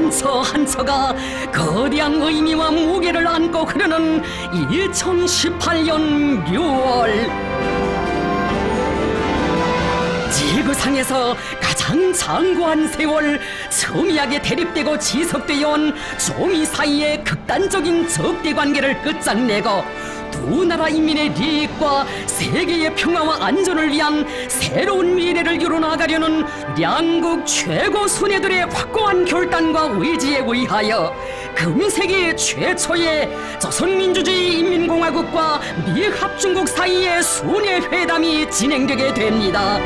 한 한 처가 거대한 의미와 무게를 안고 흐르는 2018년 6월, 지구상에서 가장 장구한 세월, 첨예하게 대립되고 지속되어 온 조미 사이의 극단적인 적대 관계를 끝장내고 두 나라 인민의利益과 세계의 평화와 안전을 위한 새로운 미래를 이뤄나가려는 양국 최고 수뇌들의 확고한 결단과 의지에 의하여 금세기 최초의 조선민주주의인민공화국과 미합중국 사이의 순회회담이 진행되게 됩니다.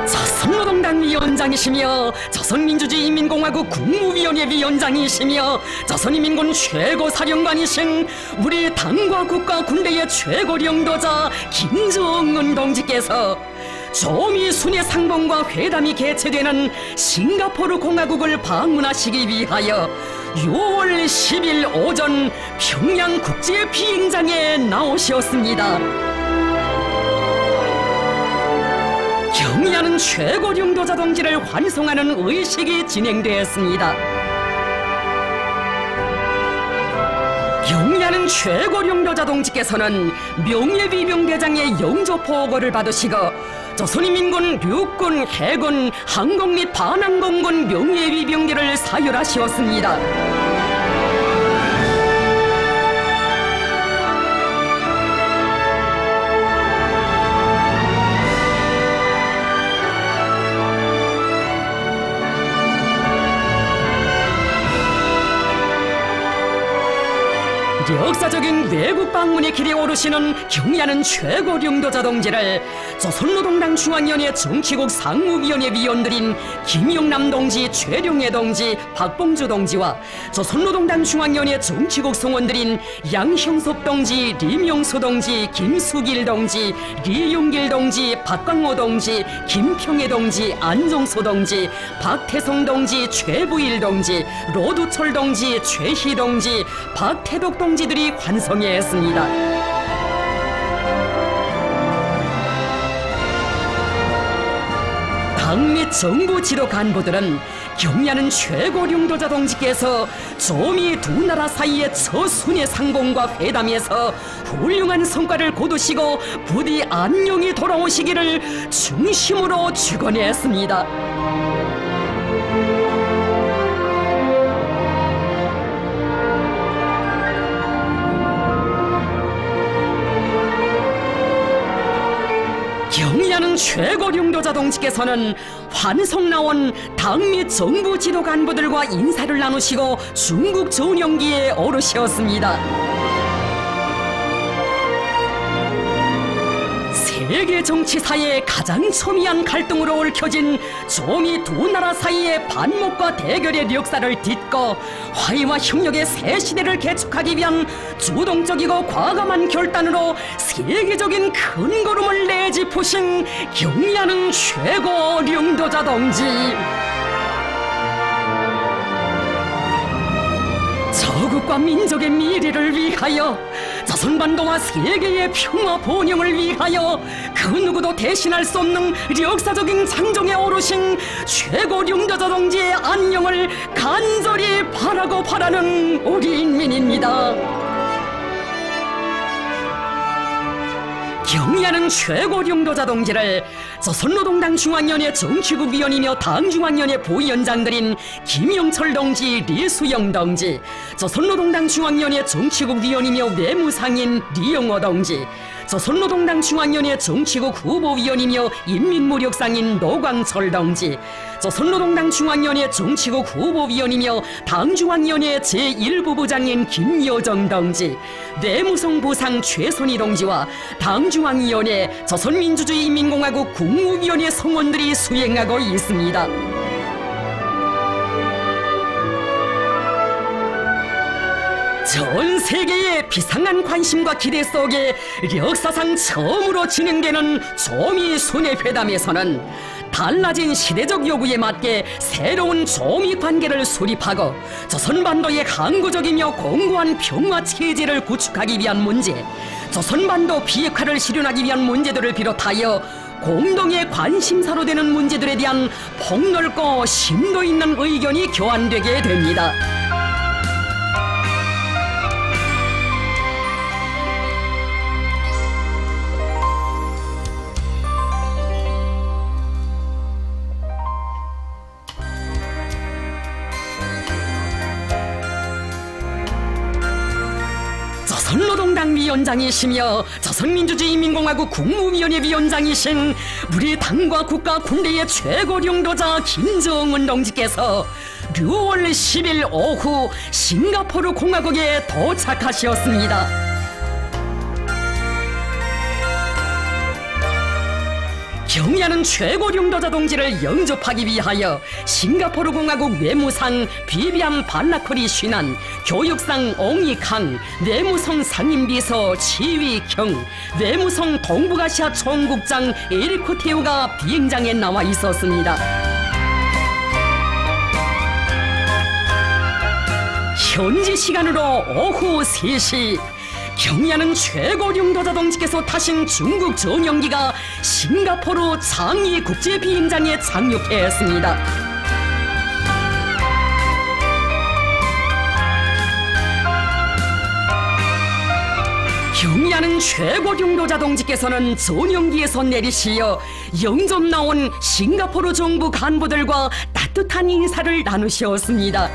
조선노동당 위원장이시며 조선민주주의인민공화국 국무위원회 위원장이시며 조선인민군 최고사령관이신 우리 당과 국가 군대의 최고령도자 김정은 동지께서 조미 순회 상봉과 회담이 개최되는 싱가포르 공화국을 방문하시기 위하여 6월 10일 오전 평양 국제 비행장에 나오셨습니다. 경의하는 최고령도자 동지를 환송하는 의식이 진행되었습니다. 경의하는 최고령도자 동지께서는 명예위병대장의 영조포고를 받으시고 조선인민군 육군, 해군, 항공 및 반항공군 명예위병대를 사열하시었습니다. 역사적인 외국 방문의 길에 오르시는 경의하는 최고령도자 동지를 조선노동당 중앙위원회 정치국 상무위원회 위원들인 김영남 동지, 최룡해 동지, 박봉주 동지와 조선노동당 중앙위원회 정치국 성원들인 양형섭 동지, 리명수 동지, 김수길 동지, 리용길 동지, 박광호 동지, 김평해 동지, 안종소 동지, 박태성 동지, 최부일 동지, 로두철 동지, 최희 동지, 박태덕 동지들이 환송했습니다. 당 및 정부 지도 간부들은 경의하는 최고령도자 동지께서 조미 두 나라 사이의 저순회 상봉과 회담에서 훌륭한 성과를 거두시고 부디 안녕히 돌아오시기를 중심으로 축원했습니다. 경의하는 최고령도자 동지께서는 환송 나온 당 및 정부 지도 간부들과 인사를 나누시고 중국 전용기에 오르셨습니다. 세계 정치사에 가장 첨예한 갈등으로 얽혀진 조미 두 나라 사이의 반목과 대결의 역사를 딛고 화해와 협력의 새 시대를 개축하기 위한 주동적이고 과감한 결단으로 세계적인 큰 걸음을 내짚으신 경의하는 최고령도자 동지, 저국과 민족의 미래를 위하여, 조선반도와 세계의 평화 번영을 위하여 그 누구도 대신할 수 없는 역사적인 장정에 오르신 최고령도자 동지의 안녕을 간절히 바라고 바라는 우리 인민입니다. 경의하는 최고령도자 동지를 조선노동당 중앙위원회 정치국 위원이며 당중앙위원회 부위원장들인 김영철 동지, 리수영 동지, 조선노동당 중앙위원회 정치국 위원이며 외무상인 리영호 동지, 조선노동당 중앙위원회 정치국 후보위원이며 인민무력상인 노광철 동지, 조선노동당 중앙위원회 정치국 후보위원이며 당중앙위원회 제1부부장인 김여정 동지, 내무성 부상 최선희 동지와 당중앙위원회 조선민주주의인민공화국 국무위원회 성원들이 수행하고 있습니다. 전 세계의 비상한 관심과 기대 속에 역사상 처음으로 진행되는 조미 순회회담에서는 달라진 시대적 요구에 맞게 새로운 조미 관계를 수립하고 조선반도의 항구적이며 공고한 평화 체제를 구축하기 위한 문제, 조선반도 비핵화를 실현하기 위한 문제들을 비롯하여 공동의 관심사로 되는 문제들에 대한 폭넓고 심도 있는 의견이 교환되게 됩니다. 조선노동당 위원장이시며 조선민주주의인민공화국 국무위원회 위원장이신 우리 당과 국가 군대의 최고領導자 김정은 동지께서 6월 10일 오후 싱가포르 공화국에 도착하셨습니다. 경의하는 최고領導자 동지를 영접하기 위하여 싱가포르 공화국 외무상 비비안 발라코리 쉰한, 교육상 옹이캉, 내무성 상임비서 치위경, 외무성 동북아시아 총국장 에리코 테오가 비행장에 나와 있었습니다. 현지 시간으로 오후 3시 경의하는 최고領導자 동지께서 타신 중국 전용기가 싱가포르 장이 국제 비행장에 착륙했습니다. 경의하는 최고領導자 동지께서는 전용기에서 내리시어 영접 나온 싱가포르 정부 간부들과 따뜻한 인사를 나누셨습니다.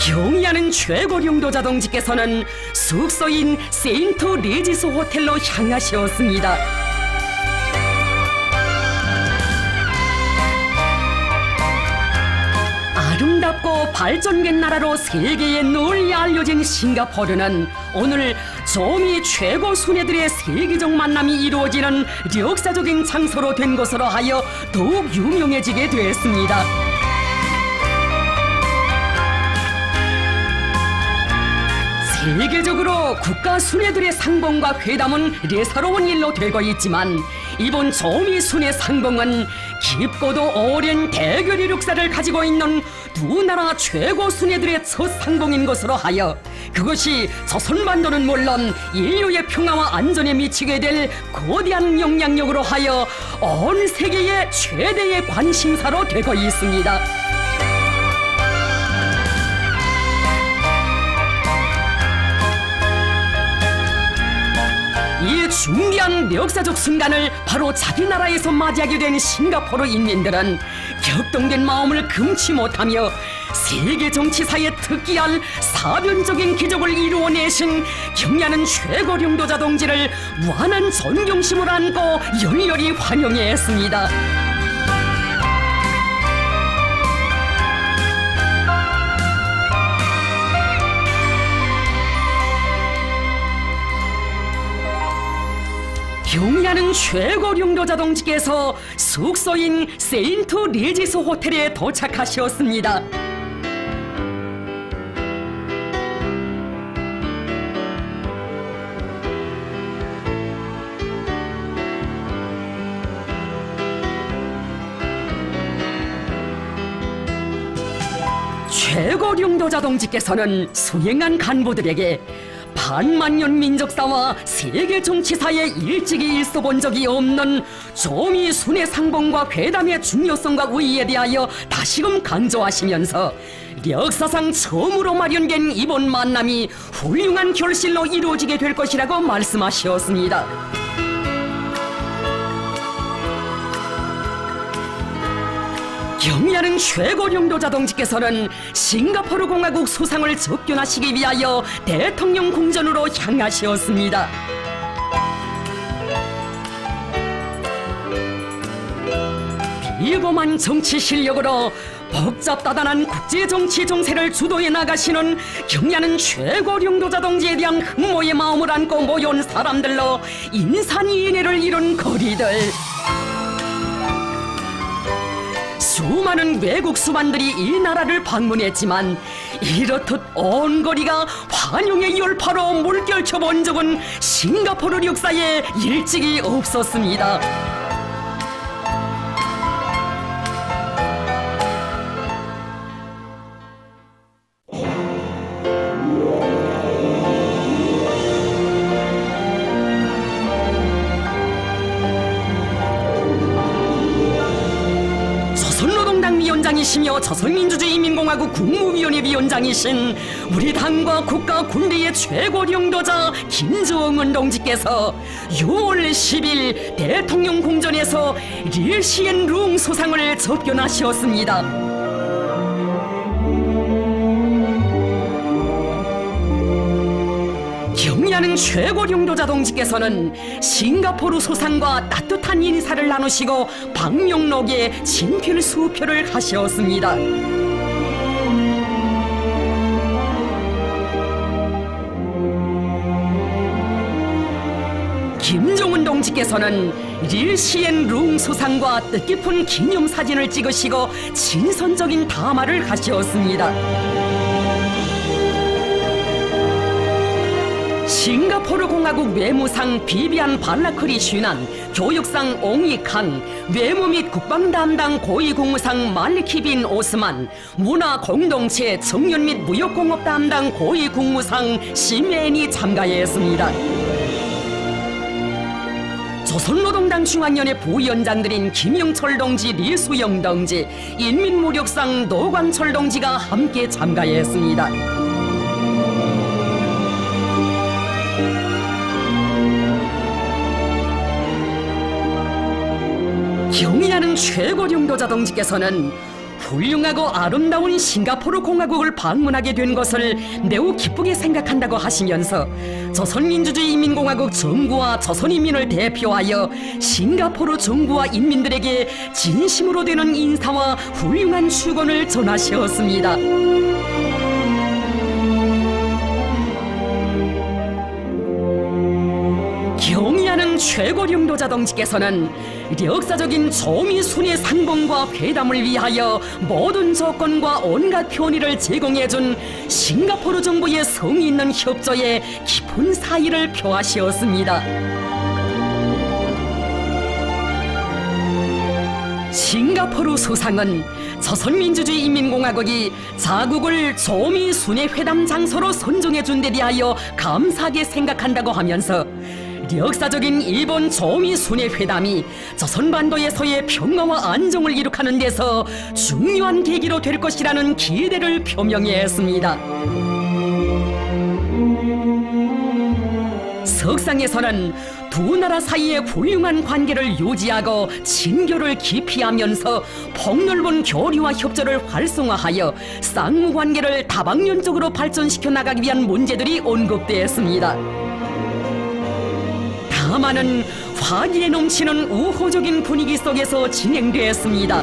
경의하는 최고領導자 동지께서는 숙소인 세인트 레지스 호텔로 향하셨습니다. 아름답고 발전된 나라로 세계에 널리 알려진 싱가포르는 오늘 조미 최고 순회들의 세계적 만남이 이루어지는 역사적인 장소로 된 것으로 하여 더욱 유명해지게 됐습니다. 세계적으로 국가 순회들의 상봉과 회담은 예사로운 일로 되고 있지만 이번 조미 순회 상봉은 깊고도 오랜 대결 이력사를 가지고 있는 두 나라 최고 순회들의 첫 상봉인 것으로 하여 그것이 조선반도는 물론 인류의 평화와 안전에 미치게 될 거대한 영향력으로 하여 온 세계의 최대의 관심사로 되고 있습니다. 이 중대한 역사적 순간을 바로 자기 나라에서 맞이하게 된 싱가포르 인민들은 격동된 마음을 금치 못하며 세계 정치사에 특기할 사변적인 기적을 이루어내신 경의하는 최고領導자 동지를 무한한 존경심을 안고 열렬히 환영했습니다. 경의하는 최고領導자 동지께서 숙소인 세인트 레지스 호텔에 도착하셨습니다. 최고領導자 동지께서는 수행한 간부들에게 반만년 민족사와 세계 정치사에 일찍이 있어본 적이 없는 조미 순회 상봉과 회담의 중요성과 의의에 대하여 다시금 강조하시면서 역사상 처음으로 마련된 이번 만남이 훌륭한 결실로 이루어지게 될 것이라고 말씀하셨습니다. 경의하는 최고領導자 동지께서는 싱가포르 공화국 수상을 접견하시기 위하여 대통령 궁전으로 향하셨습니다. 비범한 정치 실력으로 복잡다단한 국제정치 정세를 주도해 나가시는 경의하는 최고領導자 동지에 대한 흠모의 마음을 안고 모여온 사람들로 인산이인회를 이룬 거리들, 수많은 외국 수반들이 이 나라를 방문했지만 이렇듯 온 거리가 환영의 열파로 물결쳐 본 적은 싱가포르 역사에 일찍이 없었습니다. 위원장이시며 조선민주주의인민공화국 국무위원회 위원장이신 우리 당과 국가 군대의 최고領導자 김정은 동지께서 6월 10일 대통령 궁전에서 릴시엔룽 소상을 접견하셨습니다. 경의하는 최고領導자 동지께서는 싱가포르 소상과 따뜻한 인사를 나누시고 방명록에 친필 수표를 하셨습니다. 김정은 동지께서는 릴시엔룽 소상과 뜻깊은 기념사진을 찍으시고 친선적인 담화를 하셨습니다. 싱가포르 공화국 외무상 비비안 발라크리 슈난, 교육상 옹이캉, 외무 및 국방 담당 고위국무상 말리키 빈 오스만, 문화 공동체 청년 및 무역공업 담당 고위국무상 시멘이 참가했습니다. 조선노동당 중앙위원회 부위원장들인 김영철 동지, 리수영 동지, 인민무력상 노광철 동지가 함께 참가했습니다. 경의하는 최고領導자 동지께서는 훌륭하고 아름다운 싱가포르 공화국을 방문하게 된 것을 매우 기쁘게 생각한다고 하시면서 조선민주주의인민공화국 정부와 조선인민을 대표하여 싱가포르 정부와 인민들에게 진심으로 되는 인사와 훌륭한 축원을 전하셨습니다. 경의하는 최고領導자 동지께서는 역사적인 조미순의 상봉과 회담을 위하여 모든 조건과 온갖 편의를 제공해준 싱가포르 정부의 성의 있는 협조에 깊은 사의를 표하시었습니다. 싱가포르 수상은 조선민주주의인민공화국이 자국을 조미순의 회담 장소로 선정해준 데 대하여 감사하게 생각한다고 하면서 역사적인 일본 조미순의 회담이 조선반도에서의 평화와 안정을 이룩하는 데서 중요한 계기로 될 것이라는 기대를 표명했습니다. 석상에서는 두 나라 사이의 훌륭한 관계를 유지하고 친교를 기피하면서 폭넓은 교류와 협조를 활성화하여 쌍무관계를 다방면적으로 발전시켜 나가기 위한 문제들이 언급되었습니다. 다만은 화기에 넘치는 우호적인 분위기 속에서 진행되었습니다.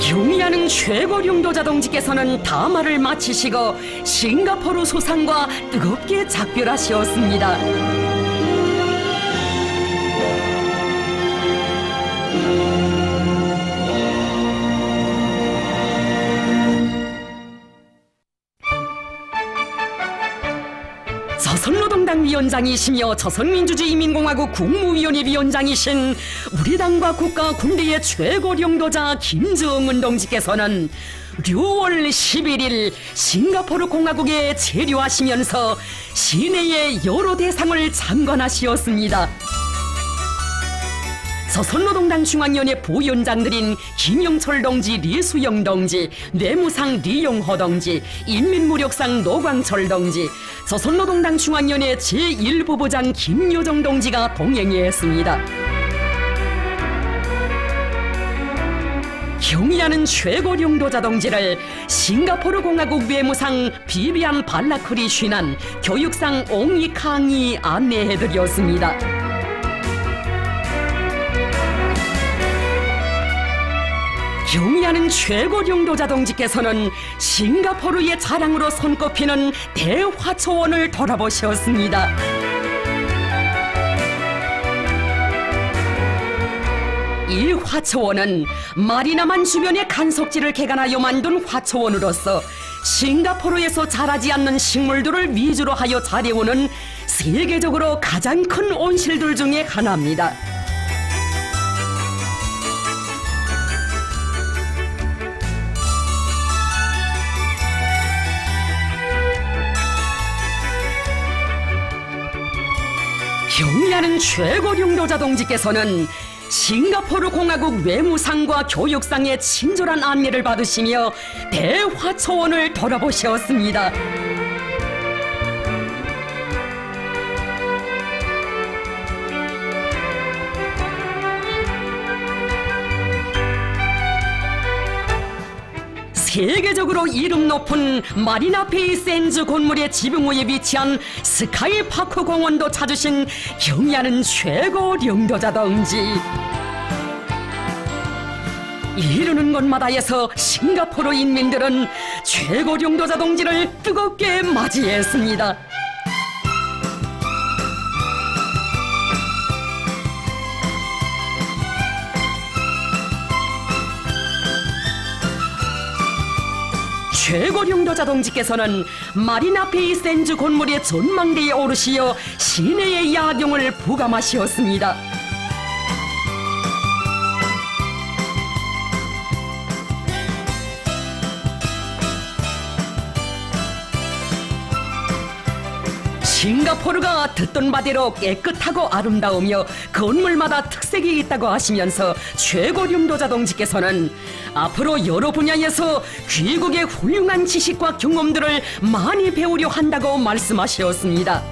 경의하는 최고領導자 동지께서는 담화를 마치시고 싱가포르 수상과 뜨겁게 작별하셨습니다. 조선노동당 위원장이시며 조선민주주의인민공화국 국무위원회 위원장이신 우리 당과 국가 군대의 최고領導자 김정은 동지께서는 6월 11일 싱가포르 공화국에 체류하시면서 시내의 여러 대상을 참관하시었습니다. 조선노동당 중앙위원회 부위원장들인 김영철 동지, 리수영 동지, 뇌무상 리용호 동지, 인민무력상 노광철 동지, 조선노동당 중앙위원회 제1부부장 김여정 동지가 동행했습니다. 경의하는 최고領導자 동지를 싱가포르 공화국 외무상 비비안 발라크리 슈난, 교육상 옹이캉이 안내해드렸습니다. 경의하는 최고領導자 동지께서는 싱가포르의 자랑으로 손꼽히는 대화초원을 돌아보셨습니다. 이 화초원은 마리나만 주변에 간석지를 개간하여 만든 화초원으로서 싱가포르에서 자라지 않는 식물들을 위주로 하여 자라오는 세계적으로 가장 큰 온실들 중에 하나입니다. 경의하는 최고령도자 동지께서는 싱가포르 공화국 외무상과 교육상의 친절한 안내를 받으시며 대화초원을 돌아보셨습니다. 세계적으로 이름 높은 마리나베이 샌즈 건물의 지붕 위에 위치한 스카이파크 공원도 찾으신 경의하는 최고령도자 동지. 이르는 곳마다에서 싱가포르 인민들은 최고령도자 동지를 뜨겁게 맞이했습니다. 최고령도자 동지께서는 마리나베이 샌즈 건물의 전망대에 오르시어 시내의 야경을 부감하시었습니다. 싱가포르가 듣던 바대로 깨끗하고 아름다우며 건물마다 특색이 있다고 하시면서 최고령도자 동지께서는 앞으로 여러 분야에서 귀국의 훌륭한 지식과 경험들을 많이 배우려 한다고 말씀하셨습니다.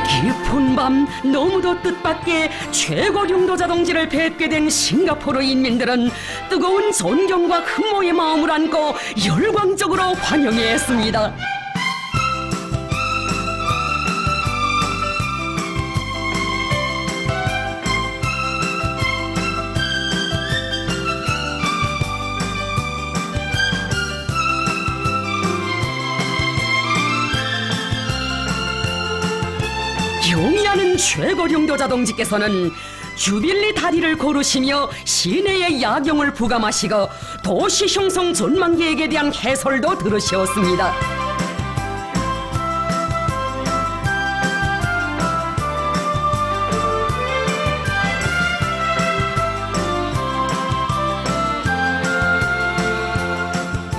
깊은 밤 너무도 뜻밖의 최고령도자 동지를 뵙게 된 싱가포르 인민들은 뜨거운 존경과 흠모의 마음을 안고 열광적으로 환영했습니다. 경의하는 최고령도자 동지께서는 주빌리 다리를 걸으시며 시내의 야경을 부감하시고 도시 형성 전망 계획에 대한 해설도 들으셨습니다.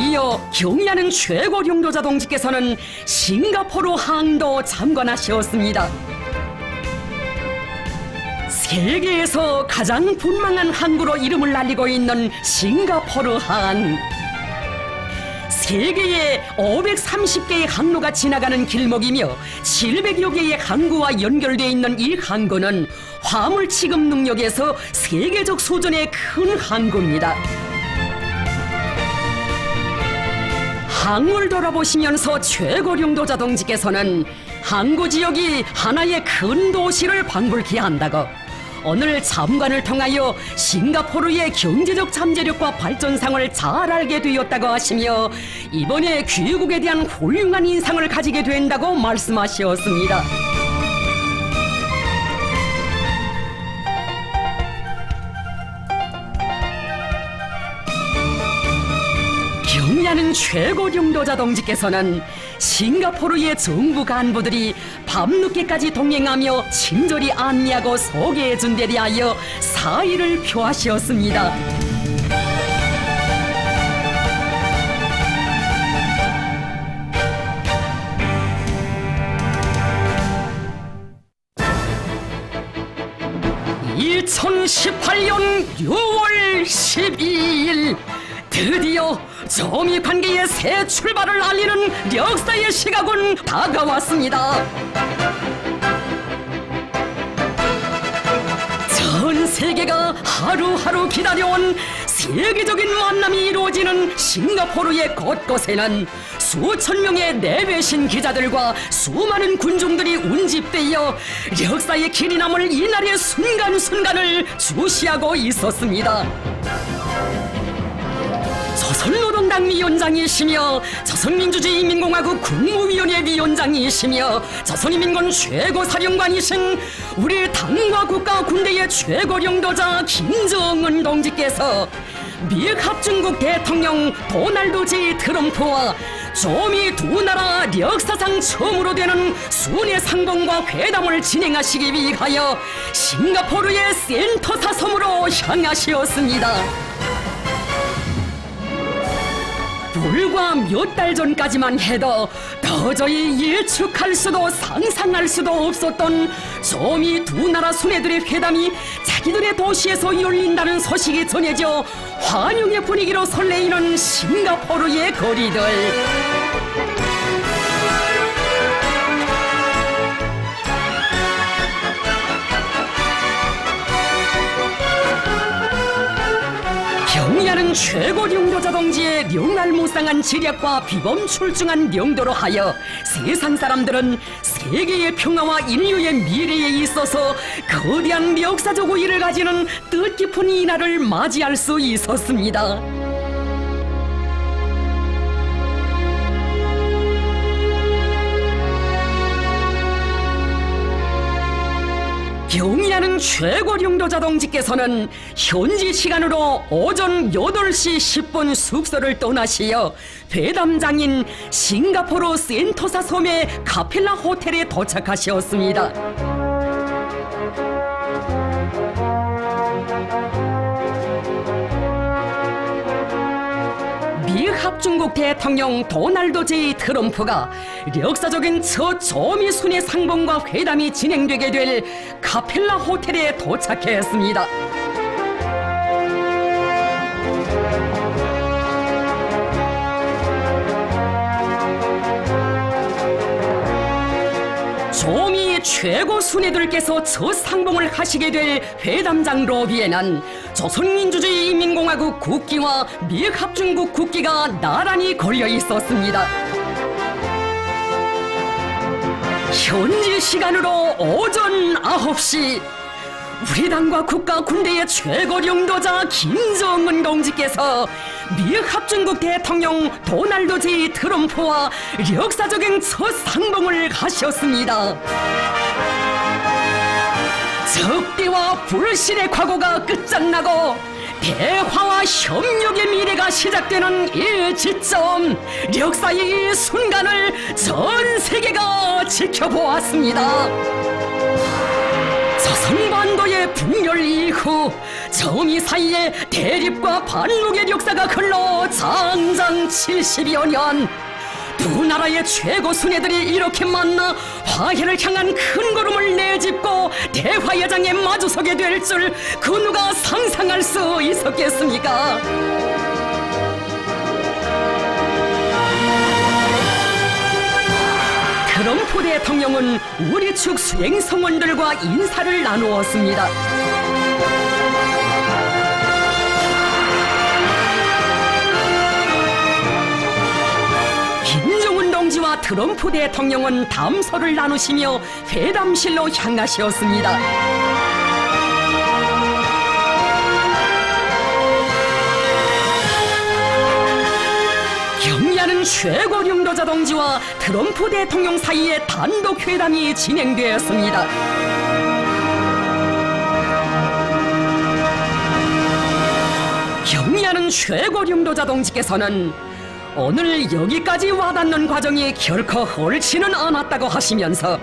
이어 경의하는 최고령도자 동지께서는 싱가포르 항도 참관하셨습니다. 세계에서 가장 분망한 항구로 이름을 알리고 있는 싱가포르 항. 세계에 530개의 항로가 지나가는 길목이며 700여 개의 항구와 연결되어 있는 이 항구는 화물 취급 능력에서 세계적 수준의 큰 항구입니다. 항구를 돌아보시면서 최고령도자 동지께서는 항구 지역이 하나의 큰 도시를 방불케 한다고, 오늘 참관을 통하여 싱가포르의 경제적 잠재력과 발전상을 잘 알게 되었다고 하시며 이번에 귀국에 대한 훌륭한 인상을 가지게 된다고 말씀하셨습니다. 경의하는 최고령도자 동지께서는 싱가포르의 정부 간부들이 밤늦게까지 동행하며 친절히 안내하고 소개해준 데 대하여 사의를 표하셨습니다. (2018년 6월 12일) 드디어中미 관계의 새 출발을 알리는 역사의 시각은 다가왔습니다. 전 세계가 하루하루 기다려온 세계적인 만남이 이루어지는 싱가포르의 곳곳에는 수천 명의 내외신 기자들과 수많은 군중들이 운집되어 역사의 길이 남을 이날의 순간순간을 주시하고 있었습니다. 조선노동당 위원장이시며 조선민주주의인민공화국 국무위원회 위원장이시며 조선인민군 최고사령관이신 우리 당과 국가 군대의 최고領導자 김정은 동지께서 미 합중국 대통령 도널드 J 트럼프와 조미 두 나라 역사상 처음으로 되는 순회 상봉과 회담을 진행하시기 위하여 싱가포르의 센토사 섬으로 향하시었습니다. 불과 몇 달 전까지만 해도 도저히 예측할 수도 상상할 수도 없었던 조미 두 나라 순회들의 회담이 자기들의 도시에서 열린다는 소식이 전해져 환영의 분위기로 설레이는 싱가포르의 거리들. 경의하는 최고령도자 동지의 명알무쌍한 지략과 비범출중한 명도로 하여 세상 사람들은 세계의 평화와 인류의 미래에 있어서 거대한 역사적 우위를 가지는 뜻깊은 이날을 맞이할 수 있었습니다. 경의하는 최고령도자 동지께서는 현지 시간으로 오전 8시 10분 숙소를 떠나시어 회담장인 싱가포르 센토사 섬의 카펠라 호텔에 도착하셨습니다. 미 합중국 대통령 도널드 J 트럼프가 역사적인 첫 조미 순회 상봉과 회담이 진행되게 될 카펠라 호텔에 도착했습니다. 조미 최고 순회들께서 첫 상봉을 하시게 될 회담장 로비에는 조선민주주의인민공화국 국기와 미 합중국 국기가 나란히 걸려 있었습니다. 현지 시간으로 오전 9시 우리 당과 국가 군대의 최고령도자 김정은 동지께서 미 합중국 대통령 도널드 J 트럼프와 역사적인 첫 상봉을 하셨습니다. 적대와 불신의 과거가 끝장나고 대화와 협력의 미래가 시작되는 이 지점, 역사의 이 순간을 전 세계가 지켜보았습니다. 조선반도의 분열 이후 조미 사이에 대립과 반목의 역사가 흘러 장장 70여 년, 두 나라의 최고 순회들이 이렇게 만나 화해를 향한 큰 걸음을 내딛고 대화의 장에 마주서게 될 줄 그 누가 상상할 수 있었겠습니까? 트럼프 대통령은 우리 측 수행성원들과 인사를 나누었습니다. 김정은 동지와 트럼프 대통령은 담소를 나누시며 회담실로 향하셨습니다. 경의하는 최고령도자 동지와 트럼프 대통령 사이에 단독 회담이 진행되었습니다. 경의하는 최고령도자 동지께서는 오늘 여기까지 와닿는 과정이 결코 옳지는 않았다고 하시면서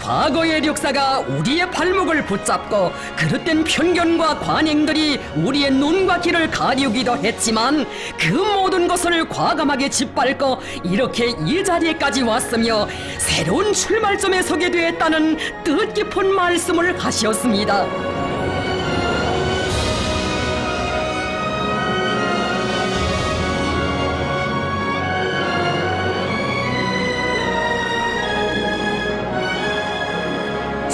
과거의 역사가 우리의 발목을 붙잡고 그릇된 편견과 관행들이 우리의 눈과 귀를 가리우기도 했지만 그 모든 것을 과감하게 짓밟고 이렇게 이 자리에까지 왔으며 새로운 출발점에 서게 되었다는 뜻깊은 말씀을 하셨습니다.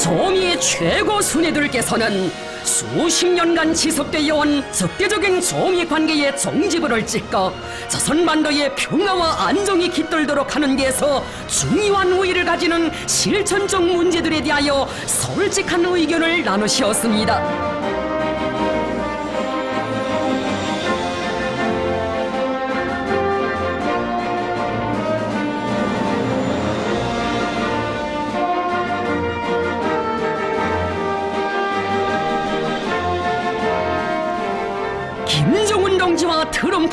조미의 최고 순회들께서는 수십 년간 지속되어 온 적대적인 조미 관계의 종지부를 찍고 조선반도의 평화와 안정이 깃들도록 하는 데서 중요한 우위를 가지는 실천적 문제들에 대하여 솔직한 의견을 나누셨습니다.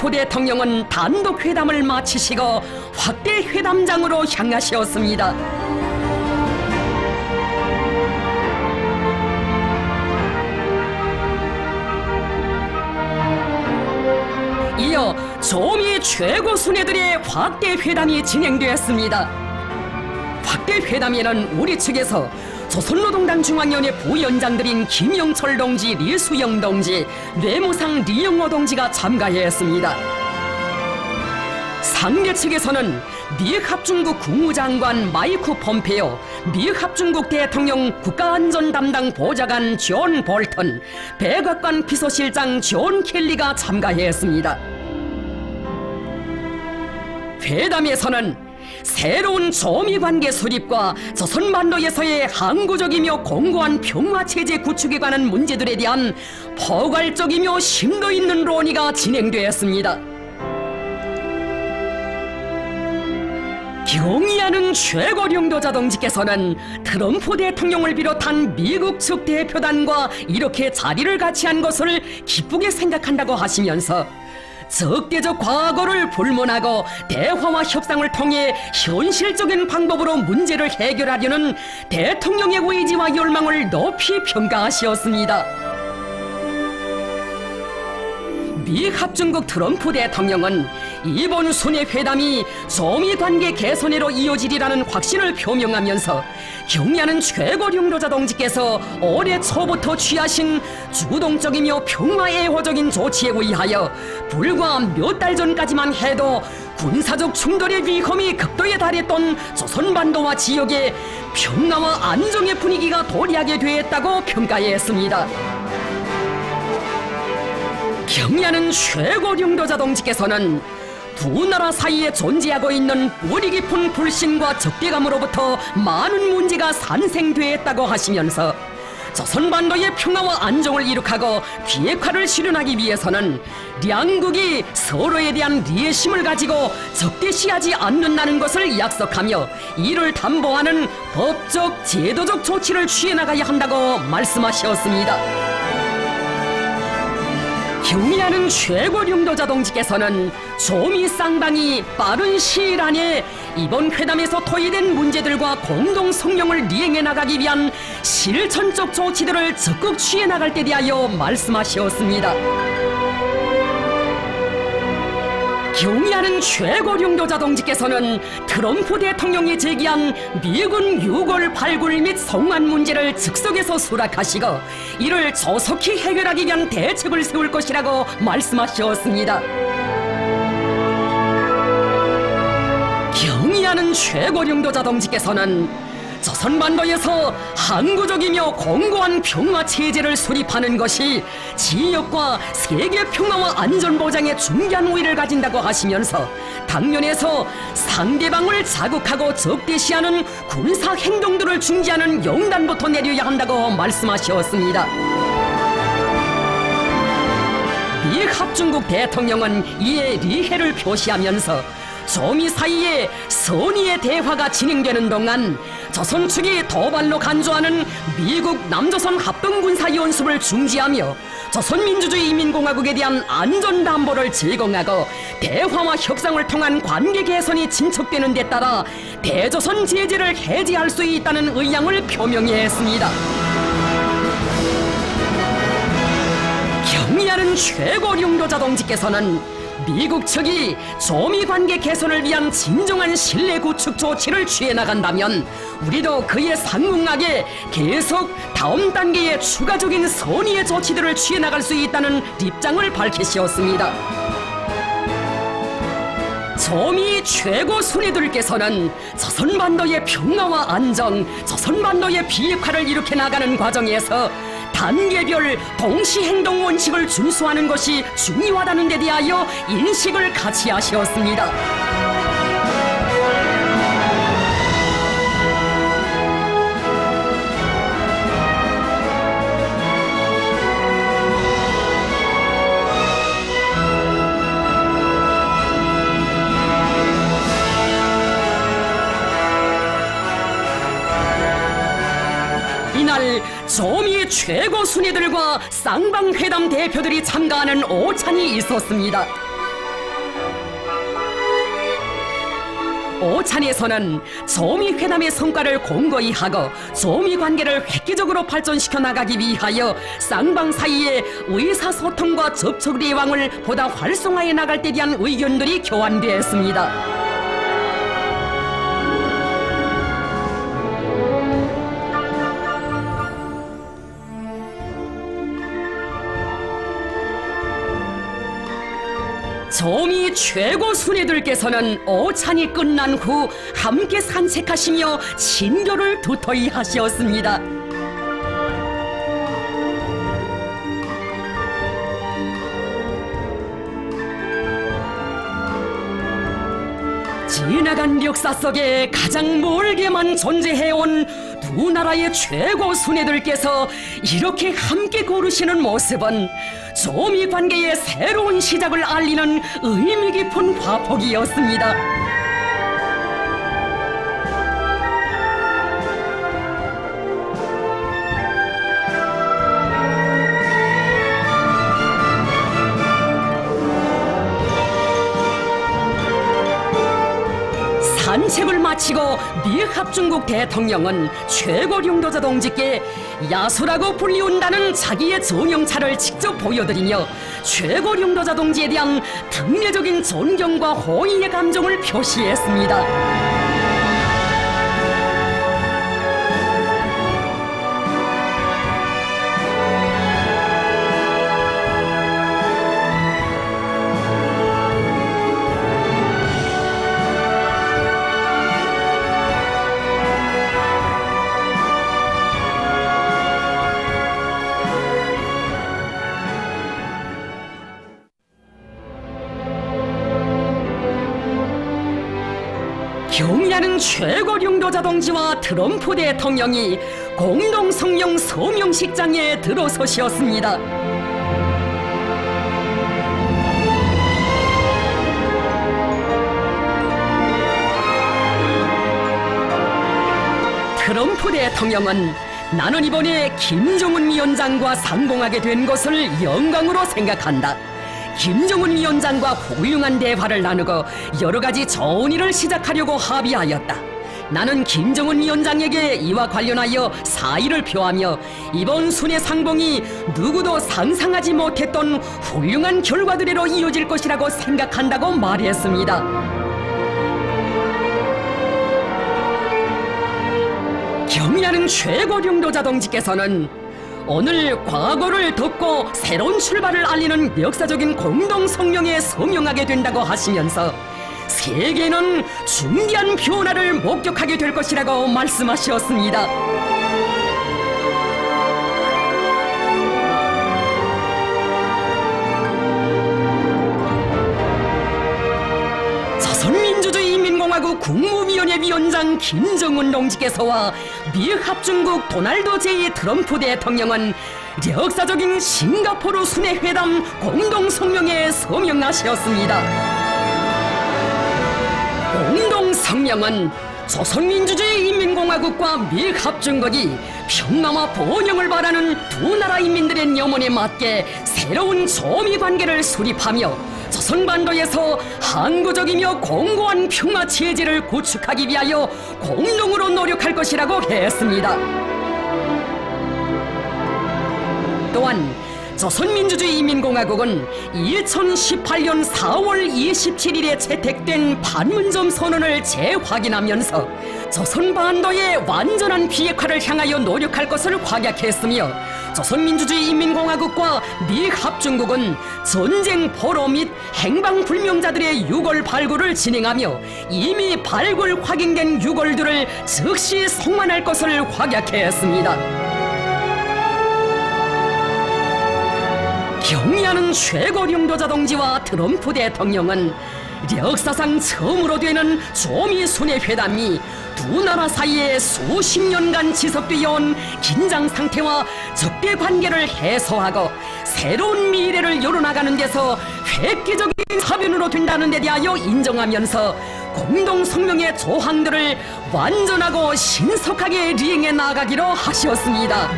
트럼프 대통령은 단독 회담을 마치시고 확대 회담장으로 향하셨습니다. 이어 조미 최고 순회들의 확대 회담이 진행되었습니다. 확대 회담에는 우리 측에서 조선노동당 중앙위원회 부위원장들인 김영철 동지, 리수영 동지, 뇌무상 리영호 동지가 참가했습니다. 상대 측에서는 미국 합중국 국무장관 마이크 폼페오, 미국 합중국 대통령 국가안전 담당 보좌관 존 볼턴, 백악관 비서실장 존 켈리가 참가했습니다. 회담에서는 새로운 조미관계 수립과 조선반도에서의 항구적이며 공고한 평화체제 구축에 관한 문제들에 대한 포괄적이며 심도 있는 논의가 진행되었습니다. 경의하는 최고령도자 동지께서는 트럼프 대통령을 비롯한 미국 측 대표단과 이렇게 자리를 같이 한 것을 기쁘게 생각한다고 하시면서 적대적 과거를 불문하고 대화와 협상을 통해 현실적인 방법으로 문제를 해결하려는 대통령의 의지와 열망을 높이 평가하셨습니다. 미 합중국 트럼프 대통령은 이번 순회 회담이 조미 관계 개선으로 이어지리라는 확신을 표명하면서 경의하는 최고령도자 동지께서 올해 초부터 취하신 주동적이며 평화애호적인 조치에 의하여 불과 몇 달 전까지만 해도 군사적 충돌의 위험이 극도에 달했던 조선반도와 지역에 평화와 안정의 분위기가 도래하게 되었다고 평가했습니다. 경의하는 최고령도자 동지께서는 두 나라 사이에 존재하고 있는 뿌리 깊은 불신과 적대감으로부터 많은 문제가 산생되었다고 하시면서 조선반도의 평화와 안정을 이룩하고 비핵화를 실현하기 위해서는 양국이 서로에 대한 리애심을 가지고 적대시하지 않는다는 것을 약속하며 이를 담보하는 법적, 제도적 조치를 취해나가야 한다고 말씀하셨습니다. 경의하는 최고령도자 동지께서는 조미 쌍방이 빠른 시일 안에 이번 회담에서 토의된 문제들과 공동 성명을 이행해 나가기 위한 실천적 조치들을 적극 취해 나갈 때 대하여 말씀하셨습니다. 경의하는 최고령도자 동지께서는 트럼프 대통령이 제기한 미군 유골 발굴 및 송환 문제를 즉석에서 수락하시고 이를 조속히 해결하기 위한 대책을 세울 것이라고 말씀하셨습니다. 경의하는 최고령도자 동지께서는 조선반도에서 항구적이며 공고한 평화체제를 수립하는 것이 지역과 세계 평화와 안전보장에 중요한 의의를 가진다고 하시면서 당면에서 상대방을 자극하고 적대시하는 군사행동들을 중지하는 영단부터 내려야 한다고 말씀하셨습니다. 미 합중국 대통령은 이에 리해를 표시하면서 조미 사이에 선의의 대화가 진행되는 동안 조선 측이 도발로 간주하는 미국 남조선 합동군사연습을 중지하며 조선민주주의인민공화국에 대한 안전담보를 제공하고 대화와 협상을 통한 관계 개선이 진척되는 데 따라 대조선 제재를 해제할 수 있다는 의향을 표명했습니다. 경의하는 최고령도자 동지께서는 미국 측이 조미 관계 개선을 위한 진정한 신뢰 구축 조치를 취해 나간다면 우리도 그에 상응하게 계속 다음 단계의 추가적인 선의의 조치들을 취해 나갈 수 있다는 입장을 밝히셨습니다. 조미 최고 순회들께서는 조선반도의 평화와 안정, 조선반도의 비핵화를 일으켜 나가는 과정에서 단계별 동시행동 원칙을 준수하는 것이 중요하다는 데 대하여 인식을 같이 하셨습니다. 이날 조미 최고 순회들과 쌍방회담 대표들이 참가하는 오찬이 있었습니다. 오찬에서는 조미 회담의 성과를 공고히 하고 조미 관계를 획기적으로 발전시켜 나가기 위하여 쌍방 사이에 의사소통과 접촉 예방을 보다 활성화해 나갈 때 대한 의견들이 교환되었습니다. 조미 최고 순회들께서는 오찬이 끝난 후 함께 산책하시며 친교를 두터이 하시었습니다. 지나간 역사 속에 가장 멀게만 존재해온 두 나라의 최고 순회들께서 이렇게 함께 걸으시는 모습은 조미 관계의 새로운 시작을 알리는 의미 깊은 화폭이었습니다. 산책을 마치고 미합중국 대통령은 최고령도자 동지께 야수라고 불리운다는 자기의 전용차를 직접 보여드리며 최고령도자 동지에 대한 당례적인 존경과 호의의 감정을 표시했습니다. 경의하는 최고령도자 동지와 트럼프 대통령이 공동 성명 서명식장에 들어서셨습니다. 트럼프 대통령은 나는 이번에 김정은 위원장과 상봉하게 된 것을 영광으로 생각한다. 김정은 위원장과 훌륭한 대화를 나누고 여러 가지 좋은 일을 시작하려고 합의하였다. 나는 김정은 위원장에게 이와 관련하여 사의를 표하며 이번 순회 상봉이 누구도 상상하지 못했던 훌륭한 결과들로 이어질 것이라고 생각한다고 말했습니다. 경의하는 최고령도자 동지께서는 오늘 과거를 덮고 새로운 출발을 알리는 역사적인 공동성명에 서명하게 된다고 하시면서 세계는 중대한 변화를 목격하게 될 것이라고 말씀하셨습니다. 조선민주주의인민공화국 국무위원회 위원장 김정은 동지께서와 미합중국 도널드 제 트럼프 대통령은 역사적인 싱가포르 순회회담 공동성명에 서명하셨습니다. 공동성명은 조선민주주의인민공화국과 미합중국이 평화와 번영을 바라는 두 나라 인민들의 염원에 맞게 새로운 조미 관계를 수립하며 조선반도에서 항구적이며 공고한 평화 체제를 구축하기 위하여 공동으로 노력할 것이라고 했습니다. 또한 조선민주주의인민공화국은 2018년 4월 27일에 채택된 판문점 선언을 재확인하면서 조선반도의 완전한 비핵화를 향하여 노력할 것을 확약했으며 조선민주주의인민공화국과 미합중국은 전쟁 포로 및 행방불명자들의 유골 발굴을 진행하며 이미 발굴 확인된 유골들을 즉시 송환할 것을 확약했습니다. 경의하는 최고령도자 동지와 트럼프 대통령은 역사상 처음으로 되는 조미 순회회담이 두 나라 사이에 수십 년간 지속되어 온 긴장 상태와 적대 관계를 해소하고 새로운 미래를 열어나가는 데서 획기적인 사변으로 된다는 데 대하여 인정하면서 공동성명의 조항들을 완전하고 신속하게 리행해 나가기로 하셨습니다.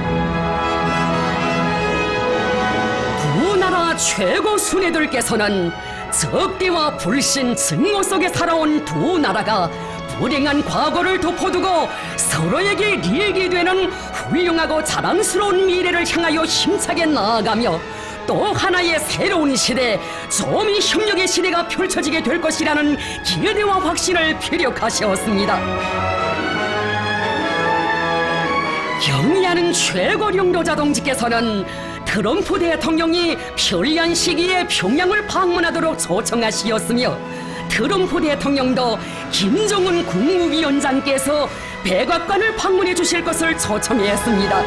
두 나라 최고 순회들께서는 적대와 불신, 증오 속에 살아온 두 나라가 불행한 과거를 덮어두고 서로에게 리액이 되는 훌륭하고 자랑스러운 미래를 향하여 힘차게 나아가며 또 하나의 새로운 시대, 조미 협력의 시대가 펼쳐지게 될 것이라는 기대와 확신을 피력하셨습니다. 경의하는 최고령도자 동지께서는 트럼프 대통령이 편리한 시기에 평양을 방문하도록 초청하시었으며, 트럼프 대통령도 김정은 국무위원장께서 백악관을 방문해 주실 것을 초청했습니다.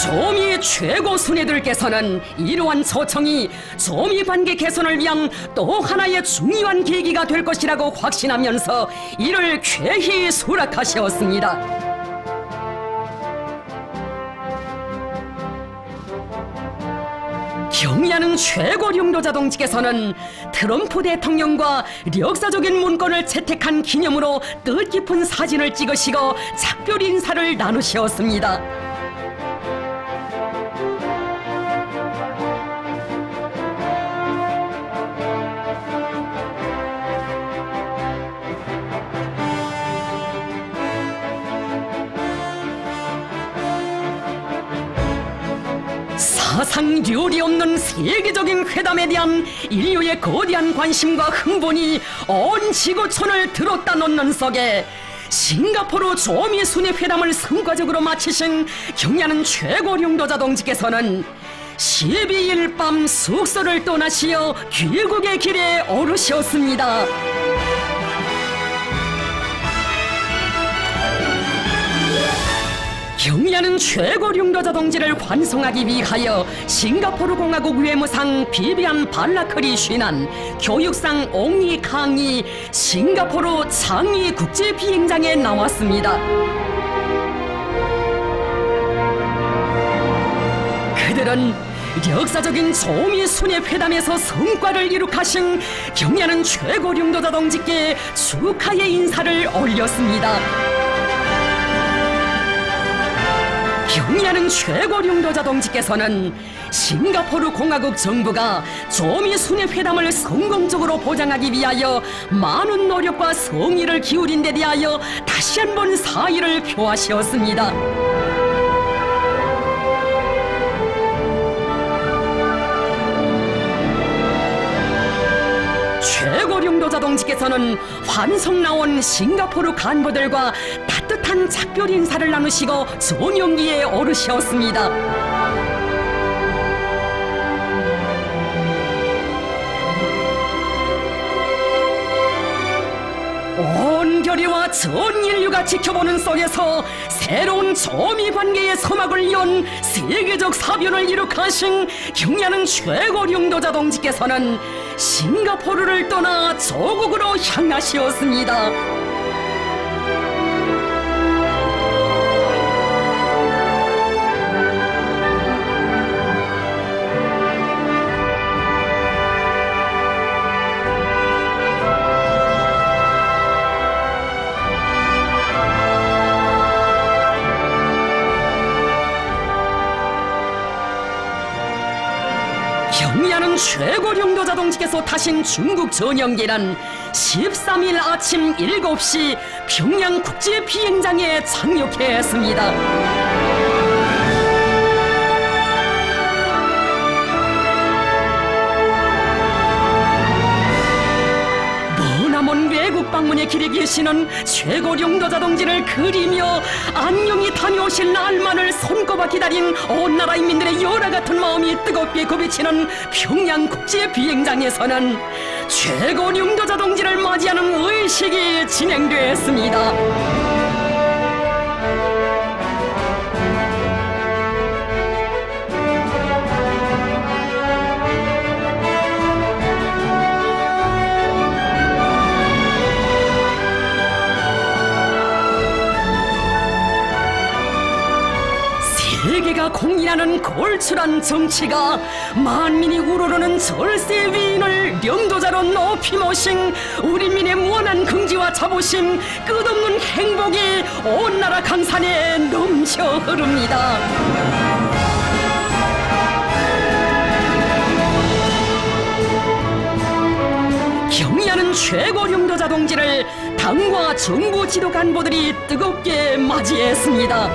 조미 최고 순회들께서는 이러한 초청이 조미 관계 개선을 위한 또 하나의 중요한 계기가 될 것이라고 확신하면서 이를 쾌히 수락하셨습니다. 경의하는 최고령도자 동지께서는 트럼프 대통령과 역사적인 문건을 채택한 기념으로 뜻깊은 사진을 찍으시고 작별 인사를 나누셨습니다. 사상 류리 없는 세계적인 회담에 대한 인류의 거대한 관심과 흥분이 온 지구촌을 들었다 놓는 속에 싱가포르 조미 순회 회담을 성과적으로 마치신 경의하는 최고령도자 동지께서는 12일 밤 숙소를 떠나시어 귀국의 길에 오르셨습니다. 경의하는 최고령도자 동지를 환송하기 위하여 싱가포르 공화국 외무상 비비안 발라크리 쉰한, 교육상 옹이 캉이 싱가포르 창의 국제 비행장에 나왔습니다. 그들은 역사적인 조미 순회 회담에서 성과를 이룩하신 경의하는 최고령도자 동지께 축하의 인사를 올렸습니다. 경의하는 최고령도자 동지께서는 싱가포르 공화국 정부가 조미 순회 회담을 성공적으로 보장하기 위하여 많은 노력과 성의를 기울인 데 대하여 다시 한번 사의를 표하셨습니다. 최고령도자 동지께서는 환송 나온 싱가포르 간부들과 따뜻한 작별 인사를 나누시고 전용기에 오르셨습니다. 온 교류와 전 인류가 지켜보는 속에서 새로운 조미 관계의 서막을 연 세계적 사변을 이룩하신 경의하는 최고령도자 동지께서는 싱가포르를 떠나 조국으로 향하시었습니다. 경의하는 최고령도자 동지께서 타신 중국 전용기는 13일 아침 7시 평양 국제 비행장에 착륙했습니다. 머나먼 외국 방문의 길에 계시는 최고령도자 동지를 그리며 안녕히 다녀오실 날만을 손꼽아 기다린 온 나라 인민들의 열화 같은 마음이 뜨겁게 고비치는 평양 국제 비행장에서는 최고령도자 동지를 맞이하는 의식이 진행됐습니다. 세계가 공인하는 골출한 정치가 만민이 우러르는 절세 위인을 영도자로 높이 모신 우리민의 무한한 긍지와 자부심, 끝없는 행복이 온 나라 강산에 넘쳐 흐릅니다. 경의 경의하는 최고령도자 동지를 당과 정부 지도 간부들이 뜨겁게 맞이했습니다.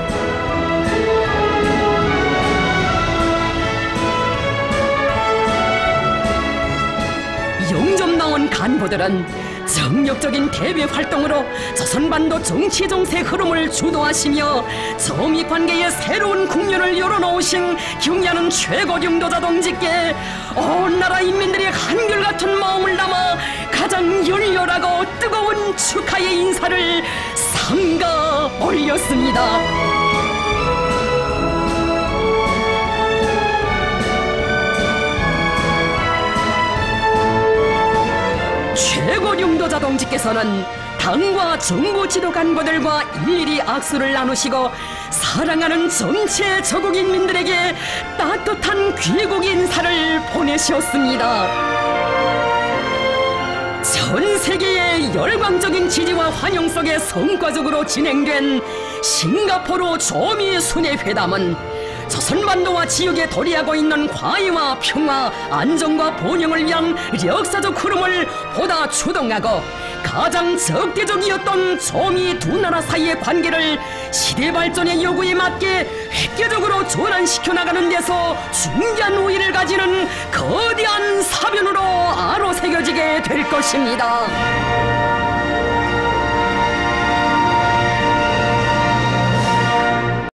영접 나온 간부들은 정력적인 대외 활동으로 조선반도 정치 정세 흐름을 주도하시며 저미 관계의 새로운 국면을 열어놓으신 경의하는 최고령도자 동지께 온 나라 인민들이 한결같은 마음을 담아 가장 열렬하고 뜨거운 축하의 인사를 삼가 올렸습니다. 최고령도자 동지께서는 당과 정부 지도 간부들과 일일이 악수를 나누시고 사랑하는 전체 저국 인민들에게 따뜻한 귀국 인사를 보내셨습니다. 전 세계의 열광적인 지지와 환영 속에 성과적으로 진행된 싱가포르 조미 순회 회담은 조선반도와 지역에 도래하고 있는 화해와 평화, 안정과 번영을 위한 역사적 흐름을 보다 추동하고 가장 적대적이었던 조미 두 나라 사이의 관계를 시대 발전의 요구에 맞게 획기적으로 전환시켜 나가는 데서 중요한 우위를 가지는 거대한 사변으로 아로새겨지게 될 것입니다.